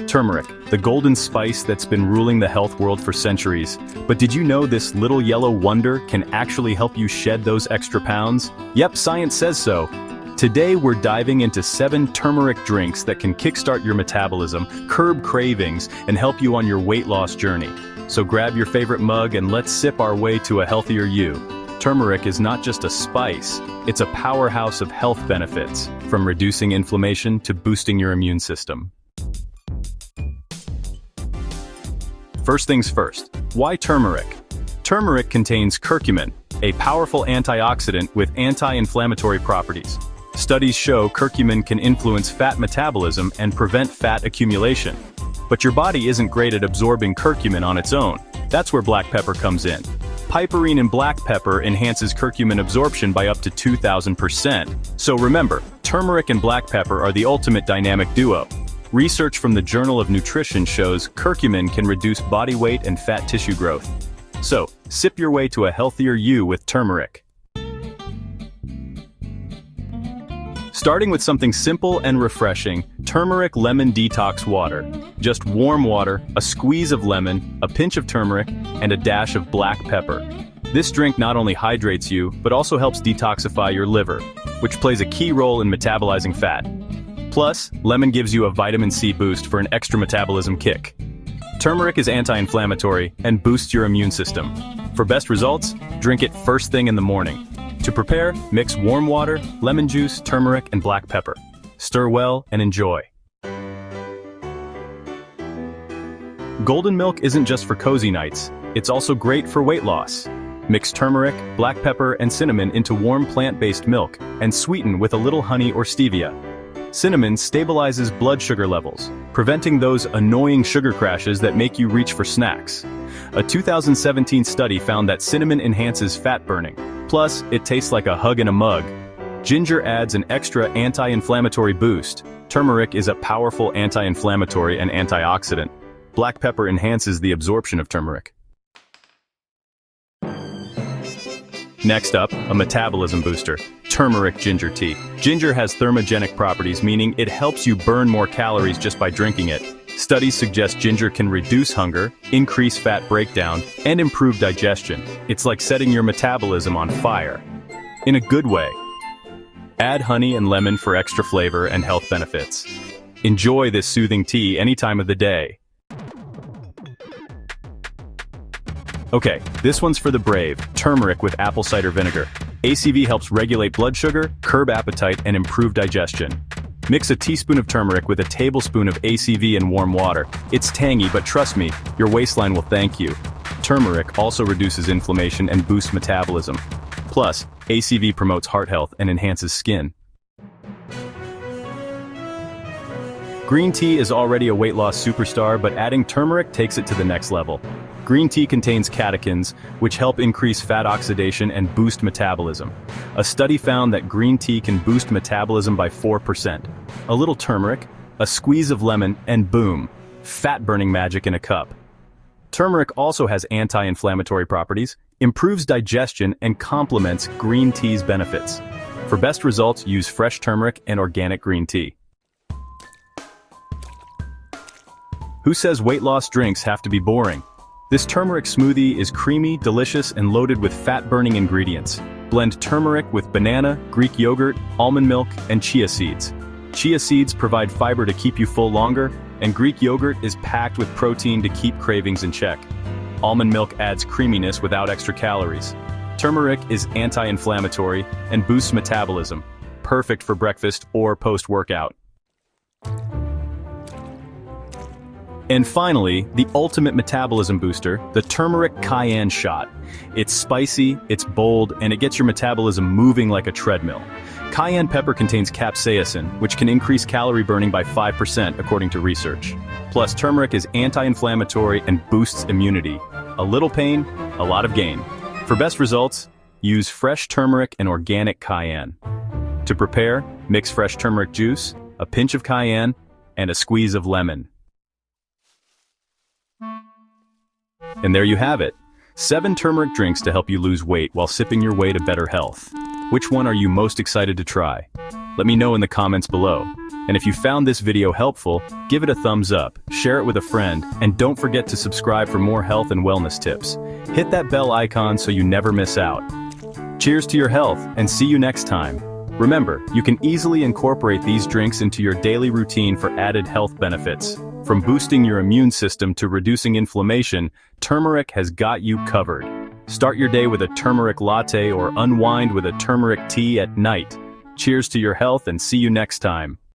Turmeric, the golden spice that's been ruling the health world for centuries. But did you know this little yellow wonder can actually help you shed those extra pounds? Yep, science says so. Today we're diving into 7 turmeric drinks that can kickstart your metabolism, curb cravings, and help you on your weight loss journey. So grab your favorite mug and let's sip our way to a healthier you. Turmeric is not just a spice, it's a powerhouse of health benefits, from reducing inflammation to boosting your immune system. First things first, why turmeric? Turmeric contains curcumin, a powerful antioxidant with anti-inflammatory properties. Studies show curcumin can influence fat metabolism and prevent fat accumulation. But your body isn't great at absorbing curcumin on its own. That's where black pepper comes in. Piperine in black pepper enhances curcumin absorption by up to 2,000%. So remember, turmeric and black pepper are the ultimate dynamic duo. Research from the Journal of Nutrition shows curcumin can reduce body weight and fat tissue growth. So, sip your way to a healthier you with turmeric. Starting with something simple and refreshing, turmeric lemon detox water. Just warm water, a squeeze of lemon, a pinch of turmeric, and a dash of black pepper. This drink not only hydrates you, but also helps detoxify your liver, which plays a key role in metabolizing fat. Plus, lemon gives you a vitamin C boost for an extra metabolism kick. Turmeric is anti-inflammatory and boosts your immune system. For best results, drink it first thing in the morning. To prepare, mix warm water, lemon juice, turmeric, and black pepper. Stir well and enjoy. Golden milk isn't just for cozy nights, it's also great for weight loss. Mix turmeric, black pepper, and cinnamon into warm plant-based milk, and sweeten with a little honey or stevia. Cinnamon stabilizes blood sugar levels, preventing those annoying sugar crashes that make you reach for snacks. A 2017 study found that cinnamon enhances fat burning. Plus, it tastes like a hug in a mug. Ginger adds an extra anti-inflammatory boost. Turmeric is a powerful anti-inflammatory and antioxidant. Black pepper enhances the absorption of turmeric. Next up, a metabolism booster, turmeric ginger tea. Ginger has thermogenic properties, meaning it helps you burn more calories just by drinking it. Studies suggest ginger can reduce hunger, increase fat breakdown, and improve digestion. It's like setting your metabolism on fire. In a good way. Add honey and lemon for extra flavor and health benefits. Enjoy this soothing tea any time of the day. Okay, this one's for the brave, turmeric with apple cider vinegar. ACV helps regulate blood sugar, curb appetite, and improve digestion. Mix a teaspoon of turmeric with a tablespoon of ACV in warm water. It's tangy, but trust me, your waistline will thank you. Turmeric also reduces inflammation and boosts metabolism. Plus, ACV promotes heart health and enhances skin. Green tea is already a weight loss superstar, but adding turmeric takes it to the next level. Green tea contains catechins, which help increase fat oxidation and boost metabolism. A study found that green tea can boost metabolism by 4%. A little turmeric, a squeeze of lemon, and boom, fat-burning magic in a cup. Turmeric also has anti-inflammatory properties, improves digestion, and complements green tea's benefits. For best results, use fresh turmeric and organic green tea. Who says weight loss drinks have to be boring? This turmeric smoothie is creamy, delicious, and loaded with fat-burning ingredients. Blend turmeric with banana, Greek yogurt, almond milk, and chia seeds. Chia seeds provide fiber to keep you full longer, and Greek yogurt is packed with protein to keep cravings in check. Almond milk adds creaminess without extra calories. Turmeric is anti-inflammatory and boosts metabolism, perfect for breakfast or post-workout. And finally, the ultimate metabolism booster, the turmeric cayenne shot. It's spicy, it's bold, and it gets your metabolism moving like a treadmill. Cayenne pepper contains capsaicin, which can increase calorie burning by 5% according to research. Plus, turmeric is anti-inflammatory and boosts immunity. A little pain, a lot of gain. For best results, use fresh turmeric and organic cayenne. To prepare, mix fresh turmeric juice, a pinch of cayenne, and a squeeze of lemon. And there you have it. 7 turmeric drinks to help you lose weight while sipping your way to better health. Which one are you most excited to try? Let me know in the comments below. And if you found this video helpful, give it a thumbs up, share it with a friend, and don't forget to subscribe for more health and wellness tips. Hit that bell icon so you never miss out. Cheers to your health, and see you next time. Remember, you can easily incorporate these drinks into your daily routine for added health benefits. From boosting your immune system to reducing inflammation, turmeric has got you covered. Start your day with a turmeric latte or unwind with a turmeric tea at night. Cheers to your health and see you next time.